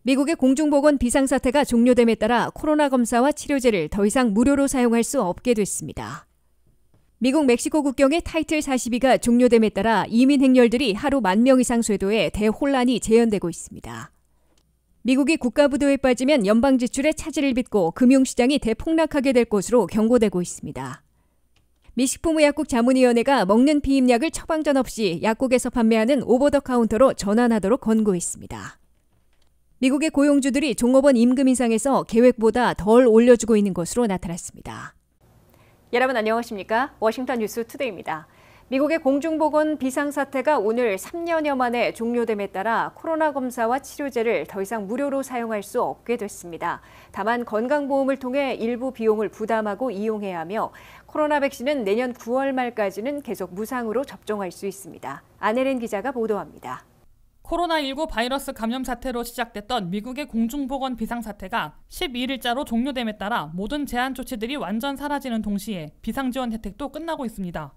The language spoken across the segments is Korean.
미국의 공중보건 비상사태가 종료됨에 따라 코로나 검사와 치료제를 더 이상 무료로 사용할 수 없게 됐습니다. 미국 멕시코 국경의 타이틀 42가 종료됨에 따라 이민 행렬들이 하루 10,000명 이상 쇄도해 대혼란이 재현되고 있습니다. 미국이 국가부도에 빠지면 연방 지출에 차질을 빚고 금융시장이 대폭락하게 될 것으로 경고되고 있습니다. 미 식품의약국 자문위원회가 먹는 피임약을 처방전 없이 약국에서 판매하는 오버더카운터로 전환하도록 권고했습니다. 미국의 고용주들이 종업원 임금 인상에서 계획보다 덜 올려주고 있는 것으로 나타났습니다. 여러분 안녕하십니까? 워싱턴 뉴스 투데이입니다. 미국의 공중보건 비상사태가 오늘 3년여 만에 종료됨에 따라 코로나 검사와 치료제를 더 이상 무료로 사용할 수 없게 됐습니다. 다만 건강보험을 통해 일부 비용을 부담하고 이용해야 하며 코로나 백신은 내년 9월 말까지는 계속 무상으로 접종할 수 있습니다. 안혜린 기자가 보도합니다. 코로나19 바이러스 감염 사태로 시작됐던 미국의 공중보건 비상사태가 11일자로 종료됨에 따라 모든 제한 조치들이 완전 사라지는 동시에 비상지원 혜택도 끝나고 있습니다.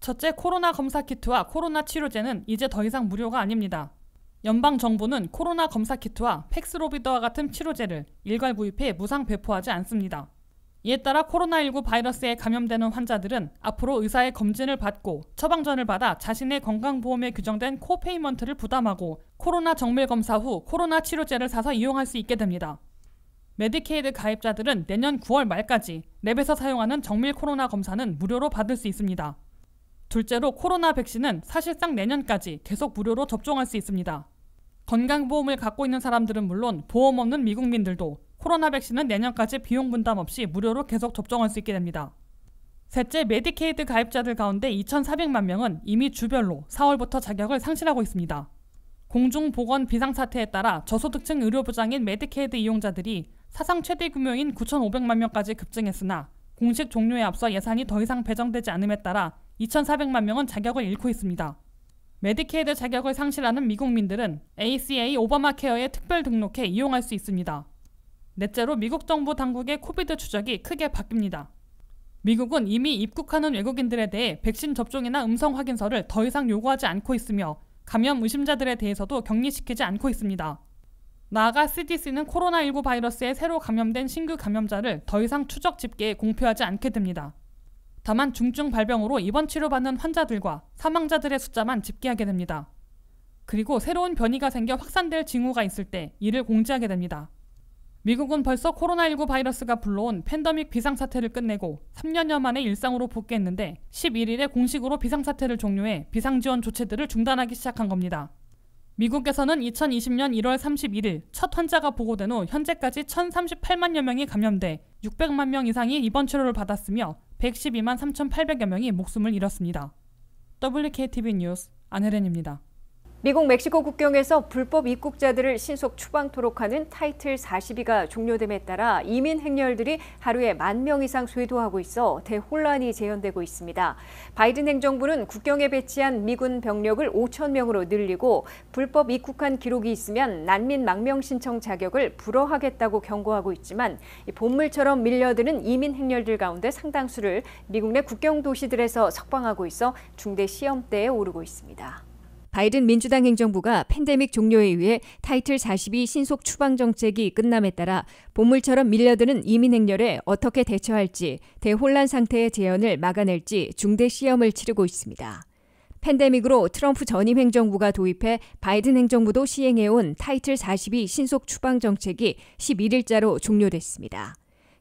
첫째, 코로나 검사 키트와 코로나 치료제는 이제 더 이상 무료가 아닙니다. 연방정부는 코로나 검사 키트와 팩스로비드와 같은 치료제를 일괄 구입해 무상 배포하지 않습니다. 이에 따라 코로나19 바이러스에 감염되는 환자들은 앞으로 의사의 검진을 받고 처방전을 받아 자신의 건강보험에 규정된 코페이먼트를 부담하고 코로나 정밀 검사 후 코로나 치료제를 사서 이용할 수 있게 됩니다. 메디케이드 가입자들은 내년 9월 말까지 랩에서 사용하는 정밀 코로나 검사는 무료로 받을 수 있습니다. 둘째로 코로나 백신은 사실상 내년까지 계속 무료로 접종할 수 있습니다. 건강보험을 갖고 있는 사람들은 물론 보험 없는 미국민들도 코로나 백신은 내년까지 비용 분담 없이 무료로 계속 접종할 수 있게 됩니다. 셋째, 메디케이드 가입자들 가운데 2,400만 명은 이미 주별로 4월부터 자격을 상실하고 있습니다. 공중보건 비상사태에 따라 저소득층 의료보장인 메디케이드 이용자들이 사상 최대 규모인 9,500만 명까지 급증했으나 공식 종료에 앞서 예산이 더 이상 배정되지 않음에 따라 2,400만 명은 자격을 잃고 있습니다. 메디케이드 자격을 상실하는 미국민들은 ACA 오바마 케어에 특별 등록해 이용할 수 있습니다. 넷째로 미국 정부 당국의 코비드 추적이 크게 바뀝니다. 미국은 이미 입국하는 외국인들에 대해 백신 접종이나 음성 확인서를 더 이상 요구하지 않고 있으며 감염 의심자들에 대해서도 격리시키지 않고 있습니다. 나아가 CDC는 코로나19 바이러스에 새로 감염된 신규 감염자를 더 이상 추적 집계에 공표하지 않게 됩니다. 다만 중증 발병으로 입원 치료받는 환자들과 사망자들의 숫자만 집계하게 됩니다. 그리고 새로운 변이가 생겨 확산될 징후가 있을 때 이를 공지하게 됩니다. 미국은 벌써 코로나19 바이러스가 불러온 팬데믹 비상사태를 끝내고 3년여 만에 일상으로 복귀했는데 11일에 공식으로 비상사태를 종료해 비상지원 조치들을 중단하기 시작한 겁니다. 미국에서는 2020년 1월 31일 첫 환자가 보고된 후 현재까지 1,038만여 명이 감염돼 600만 명 이상이 입원 치료를 받았으며 112만 3,800여 명이 목숨을 잃었습니다. WKTV 뉴스 안혜린입니다. 미국 멕시코 국경에서 불법 입국자들을 신속 추방토록 하는 타이틀 42가 종료됨에 따라 이민 행렬들이 하루에 10,000명 이상 쇄도하고 있어 대혼란이 재현되고 있습니다. 바이든 행정부는 국경에 배치한 미군 병력을 5,000명으로 늘리고 불법 입국한 기록이 있으면 난민 망명 신청 자격을 불허하겠다고 경고하고 있지만 본물처럼 밀려드는 이민 행렬들 가운데 상당수를 미국 내 국경 도시들에서 석방하고 있어 중대 시험대에 오르고 있습니다. 바이든 민주당 행정부가 팬데믹 종료에 의해 타이틀 42 신속 추방 정책이 끝남에 따라 본물처럼 밀려드는 이민 행렬에 어떻게 대처할지 대혼란 상태의 재현을 막아낼지 중대 시험을 치르고 있습니다. 팬데믹으로 트럼프 전임 행정부가 도입해 바이든 행정부도 시행해온 타이틀 42 신속 추방 정책이 11일자로 종료됐습니다.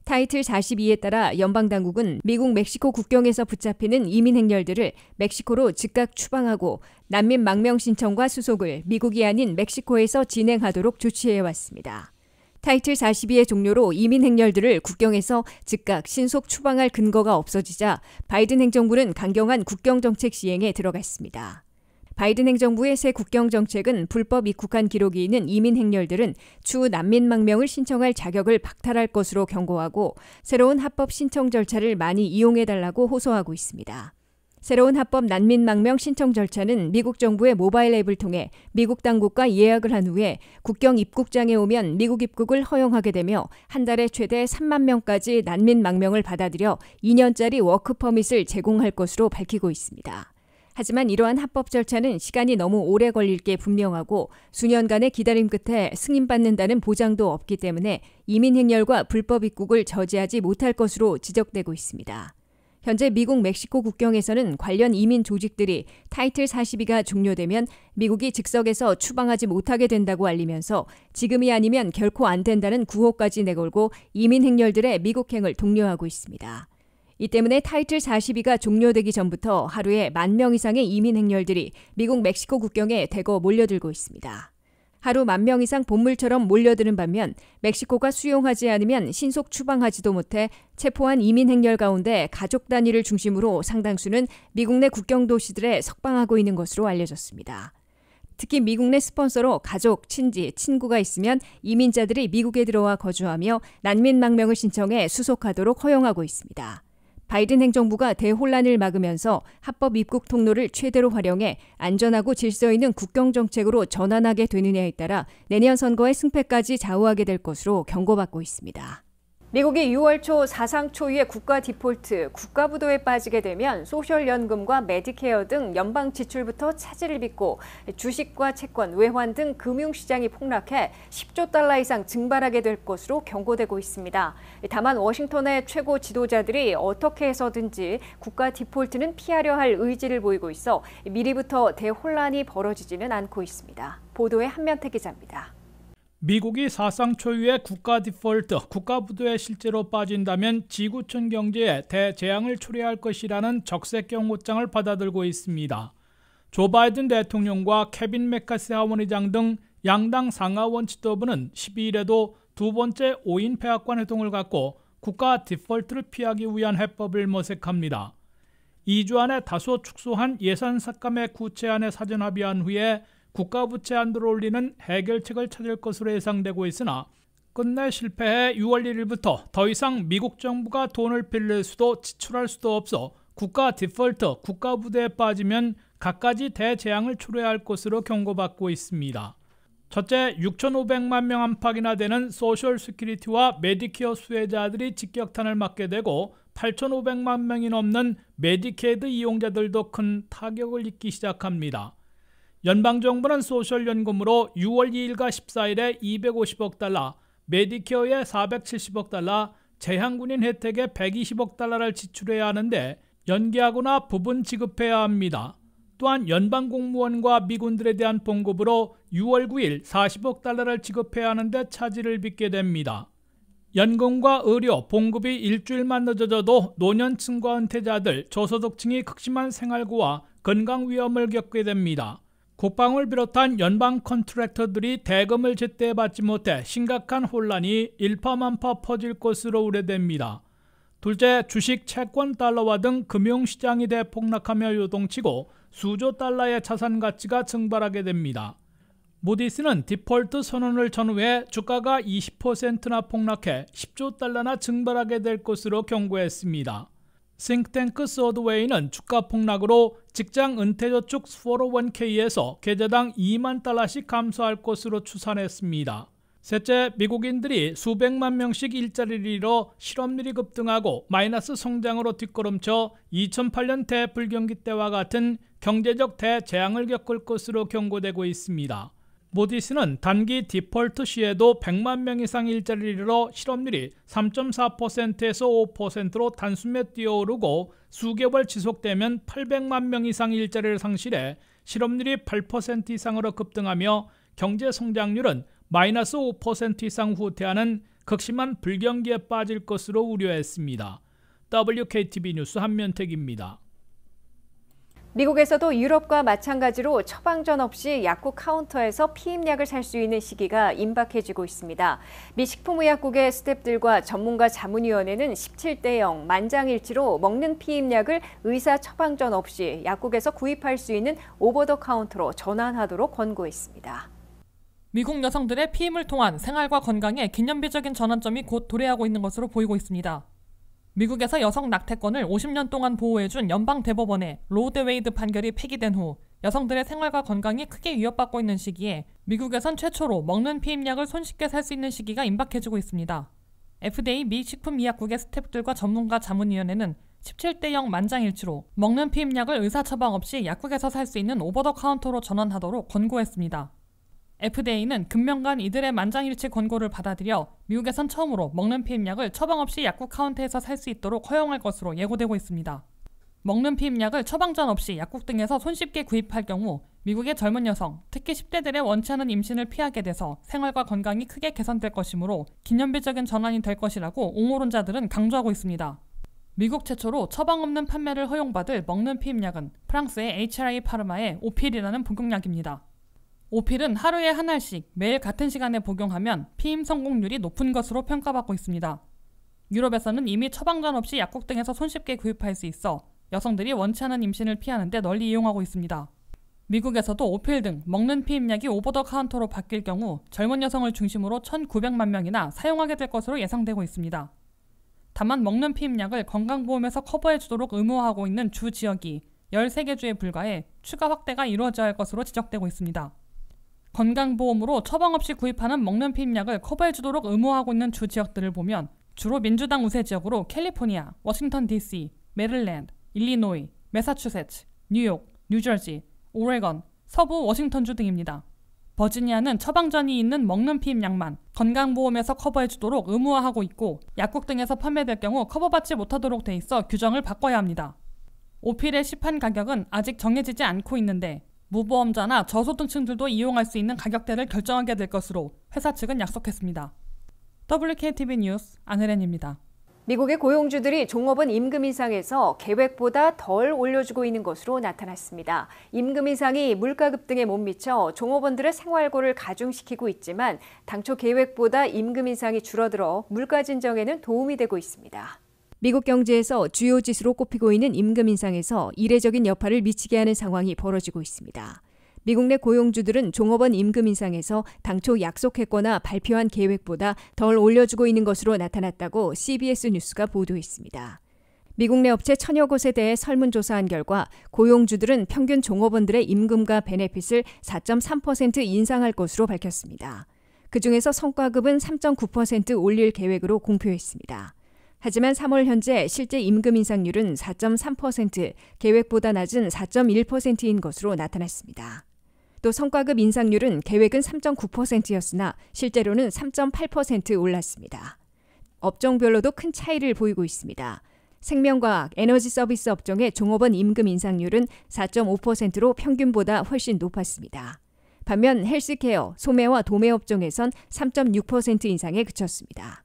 타이틀 42에 따라 연방당국은 미국 멕시코 국경에서 붙잡히는 이민 행렬들을 멕시코로 즉각 추방하고 난민 망명 신청과 수속을 미국이 아닌 멕시코에서 진행하도록 조치해왔습니다. 타이틀 42의 종료로 이민 행렬들을 국경에서 즉각 신속 추방할 근거가 없어지자 바이든 행정부는 강경한 국경정책 시행에 들어갔습니다. 바이든 행정부의 새 국경정책은 불법 입국한 기록이 있는 이민 행렬들은 추후 난민 망명을 신청할 자격을 박탈할 것으로 경고하고 새로운 합법 신청 절차를 많이 이용해달라고 호소하고 있습니다. 새로운 합법 난민 망명 신청 절차는 미국 정부의 모바일 앱을 통해 미국 당국과 예약을 한 후에 국경 입국장에 오면 미국 입국을 허용하게 되며 한 달에 최대 3만 명까지 난민 망명을 받아들여 2년짜리 워크 퍼밋을 제공할 것으로 밝히고 있습니다. 하지만 이러한 합법 절차는 시간이 너무 오래 걸릴 게 분명하고 수년간의 기다림 끝에 승인받는다는 보장도 없기 때문에 이민 행렬과 불법 입국을 저지하지 못할 것으로 지적되고 있습니다. 현재 미국 멕시코 국경에서는 관련 이민 조직들이 타이틀 42가 종료되면 미국이 즉석에서 추방하지 못하게 된다고 알리면서 지금이 아니면 결코 안 된다는 구호까지 내걸고 이민 행렬들의 미국행을 독려하고 있습니다. 이 때문에 타이틀 42가 종료되기 전부터 하루에 10,000명 이상의 이민 행렬들이 미국 멕시코 국경에 대거 몰려들고 있습니다. 하루 10,000명 이상 본물처럼 몰려드는 반면 멕시코가 수용하지 않으면 신속 추방하지도 못해 체포한 이민 행렬 가운데 가족 단위를 중심으로 상당수는 미국 내 국경 도시들에 석방하고 있는 것으로 알려졌습니다. 특히 미국 내 스폰서로 가족, 친지, 친구가 있으면 이민자들이 미국에 들어와 거주하며 난민 망명을 신청해 수속하도록 허용하고 있습니다. 바이든 행정부가 대혼란을 막으면서 합법 입국 통로를 최대로 활용해 안전하고 질서 있는 국경 정책으로 전환하게 되느냐에 따라 내년 선거의 승패까지 좌우하게 될 것으로 경고받고 있습니다. 미국이 6월 초 사상 초유의 국가 디폴트, 국가부도에 빠지게 되면 소셜연금과 메디케어 등 연방 지출부터 차질을 빚고 주식과 채권, 외환 등 금융시장이 폭락해 10조 달러 이상 증발하게 될 것으로 경고되고 있습니다. 다만 워싱턴의 최고 지도자들이 어떻게 해서든지 국가 디폴트는 피하려 할 의지를 보이고 있어 미리부터 대혼란이 벌어지지는 않고 있습니다. 보도에 한면태 기자입니다. 미국이 사상 초유의 국가 디폴트, 국가 부도에 실제로 빠진다면 지구촌 경제에 대재앙을 초래할 것이라는 적색경 호장을 받아들고 있습니다. 조 바이든 대통령과 케빈 메카시 하원의장 등 양당 상하원 지도부는 12일에도 두 번째 5인 백악관 회동을 갖고 국가 디폴트를 피하기 위한 해법을 모색합니다. 2주 안에 다소 축소한 예산 삭감의 구체안에 사전 합의한 후에 국가부채 한도를 올리는 해결책을 찾을 것으로 예상되고 있으나 끝내 실패해 6월 1일부터 더 이상 미국 정부가 돈을 빌릴 수도 지출할 수도 없어 국가 디폴트, 국가부도에 빠지면 갖가지 대재앙을 초래할 것으로 경고받고 있습니다. 첫째, 6,500만 명 안팎이나 되는 소셜 시큐리티와 메디케어 수혜자들이 직격탄을 맞게 되고 8,500만 명이 넘는 메디케이드 이용자들도 큰 타격을 입기 시작합니다. 연방정부는 소셜연금으로 6월 2일과 14일에 250억 달러, 메디케어에 470억 달러, 재향군인 혜택에 120억 달러를 지출해야 하는데 연기하거나 부분 지급해야 합니다. 또한 연방공무원과 미군들에 대한 봉급으로 6월 9일 40억 달러를 지급해야 하는데 차질을 빚게 됩니다. 연금과 의료, 봉급이 일주일만 늦어져도 노년층과 은퇴자들, 저소득층이 극심한 생활고와 건강 위험을 겪게 됩니다. 국방을 비롯한 연방 컨트랙터들이 대금을 제때 받지 못해 심각한 혼란이 일파만파 퍼질 것으로 우려됩니다. 둘째, 주식, 채권, 달러화 등 금융시장이 대폭락하며 요동치고 수조 달러의 자산 가치가 증발하게 됩니다. 무디스는 디폴트 선언을 전후해 주가가 20%나 폭락해 10조 달러나 증발하게 될 것으로 경고했습니다. 싱크탱크 서드웨이는 주가 폭락으로 직장 은퇴저축 401k에서 계좌당 2만 달러씩 감소할 것으로 추산했습니다. 셋째, 미국인들이 수백만 명씩 일자리를 잃어 실업률이 급등하고 마이너스 성장으로 뒷걸음쳐 2008년 대불경기 때와 같은 경제적 대재앙을 겪을 것으로 경고되고 있습니다. 모디스는 단기 디폴트 시에도 100만 명 이상 일자리를 잃어 실업률이 3.4%에서 5%로 단숨에 뛰어오르고 수개월 지속되면 800만 명 이상 일자리를 상실해 실업률이 8% 이상으로 급등하며 경제 성장률은 마이너스 5% 이상 후퇴하는 극심한 불경기에 빠질 것으로 우려했습니다. WKTV 뉴스 한면택입니다. 미국에서도 유럽과 마찬가지로 처방전 없이 약국 카운터에서 피임약을 살 수 있는 시기가 임박해지고 있습니다. 미 식품의약국의 스태프들과 전문가 자문위원회는 17대 0 만장일치로 먹는 피임약을 의사 처방전 없이 약국에서 구입할 수 있는 오버 더 카운터로 전환하도록 권고했습니다. 미국 여성들의 피임을 통한 생활과 건강에 기념비적인 전환점이 곧 도래하고 있는 것으로 보이고 있습니다. 미국에서 여성 낙태권을 50년 동안 보호해준 연방 대법원의 로우 대 웨이드 판결이 폐기된 후 여성들의 생활과 건강이 크게 위협받고 있는 시기에 미국에선 최초로 먹는 피임약을 손쉽게 살 수 있는 시기가 임박해지고 있습니다. FDA 미 식품의약국의 스태프들과 전문가 자문위원회는 17대 0 만장일치로 먹는 피임약을 의사 처방 없이 약국에서 살 수 있는 오버 더 카운터로 전환하도록 권고했습니다. FDA는 금명간 이들의 만장일치 권고를 받아들여 미국에선 처음으로 먹는 피임약을 처방 없이 약국 카운터에서 살 수 있도록 허용할 것으로 예고되고 있습니다. 먹는 피임약을 처방전 없이 약국 등에서 손쉽게 구입할 경우 미국의 젊은 여성, 특히 10대들의 원치 않은 임신을 피하게 돼서 생활과 건강이 크게 개선될 것이므로 기념비적인 전환이 될 것이라고 옹호론자들은 강조하고 있습니다. 미국 최초로 처방 없는 판매를 허용받을 먹는 피임약은 프랑스의 HRA 파르마의 오필이라는 복용약입니다. 오필은 하루에 한 알씩 매일 같은 시간에 복용하면 피임 성공률이 높은 것으로 평가받고 있습니다. 유럽에서는 이미 처방전 없이 약국 등에서 손쉽게 구입할 수 있어 여성들이 원치 않은 임신을 피하는 데 널리 이용하고 있습니다. 미국에서도 오필 등 먹는 피임약이 오버 더 카운터로 바뀔 경우 젊은 여성을 중심으로 1,900만 명이나 사용하게 될 것으로 예상되고 있습니다. 다만 먹는 피임약을 건강보험에서 커버해주도록 의무화하고 있는 주 지역이 13개 주에 불과해 추가 확대가 이루어져야 할 것으로 지적되고 있습니다. 건강보험으로 처방 없이 구입하는 먹는 피임약을 커버해주도록 의무화하고 있는 주 지역들을 보면 주로 민주당 우세 지역으로 캘리포니아, 워싱턴 DC, 메릴랜드, 일리노이, 매사추세츠, 뉴욕, 뉴저지, 오레건, 서부 워싱턴주 등입니다. 버지니아는 처방전이 있는 먹는 피임약만 건강보험에서 커버해주도록 의무화하고 있고 약국 등에서 판매될 경우 커버받지 못하도록 돼 있어 규정을 바꿔야 합니다. 오필의 시판 가격은 아직 정해지지 않고 있는데 무보험자나 저소득층들도 이용할 수 있는 가격대를 결정하게 될 것으로 회사 측은 약속했습니다. WKTV 뉴스 안혜련입니다. 미국의 고용주들이 종업원 임금 인상에서 계획보다 덜 올려주고 있는 것으로 나타났습니다. 임금 인상이 물가 급등에 못 미쳐 종업원들의 생활고를 가중시키고 있지만 당초 계획보다 임금 인상이 줄어들어 물가 진정에는 도움이 되고 있습니다. 미국 경제에서 주요 지수로 꼽히고 있는 임금 인상에서 이례적인 여파를 미치게 하는 상황이 벌어지고 있습니다. 미국 내 고용주들은 종업원 임금 인상에서 당초 약속했거나 발표한 계획보다 덜 올려주고 있는 것으로 나타났다고 CBS 뉴스가 보도했습니다. 미국 내 업체 1000여 곳에 대해 설문조사한 결과 고용주들은 평균 종업원들의 임금과 베네핏을 4.3% 인상할 것으로 밝혔습니다. 그중에서 성과급은 3.9% 올릴 계획으로 공표했습니다. 하지만 3월 현재 실제 임금 인상률은 4.3%, 계획보다 낮은 4.1%인 것으로 나타났습니다. 또 성과급 인상률은 계획은 3.9%였으나 실제로는 3.8% 올랐습니다. 업종별로도 큰 차이를 보이고 있습니다. 생명과학, 에너지 서비스 업종의 종업원 임금 인상률은 4.5%로 평균보다 훨씬 높았습니다. 반면 헬스케어, 소매와 도매 업종에선 3.6% 인상에 그쳤습니다.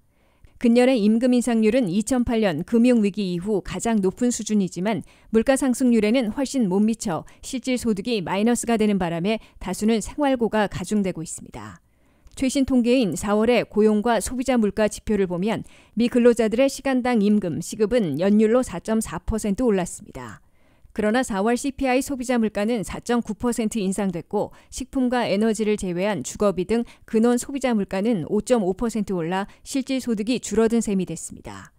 근년의 임금 인상률은 2008년 금융위기 이후 가장 높은 수준이지만 물가 상승률에는 훨씬 못 미쳐 실질 소득이 마이너스가 되는 바람에 다수는 생활고가 가중되고 있습니다. 최신 통계인 4월의 고용과 소비자 물가 지표를 보면 미 근로자들의 시간당 임금, 시급은 연율로 4.4% 올랐습니다. 그러나 4월 CPI 소비자 물가는 4.9% 인상됐고 식품과 에너지를 제외한 주거비 등 근원 소비자 물가는 5.5% 올라 실질 소득이 줄어든 셈이 됐습니다.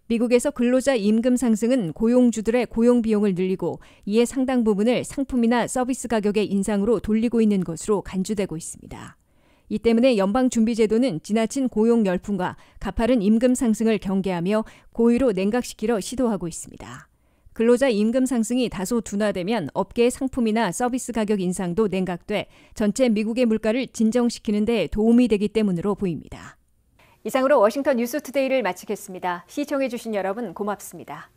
미국에서 근로자 임금 상승은 고용주들의 고용 비용을 늘리고 이에 상당 부분을 상품이나 서비스 가격의 인상으로 돌리고 있는 것으로 간주되고 있습니다. 이 때문에 연방준비제도는 지나친 고용 열풍과 가파른 임금 상승을 경계하며 고의로 냉각시키려 시도하고 있습니다. 근로자 임금 상승이 다소 둔화되면 업계의 상품이나 서비스 가격 인상도 냉각돼 전체 미국의 물가를 진정시키는 데 도움이 되기 때문으로 보입니다. 이상으로 워싱턴 뉴스투데이를 마치겠습니다. 시청해주신 여러분 고맙습니다.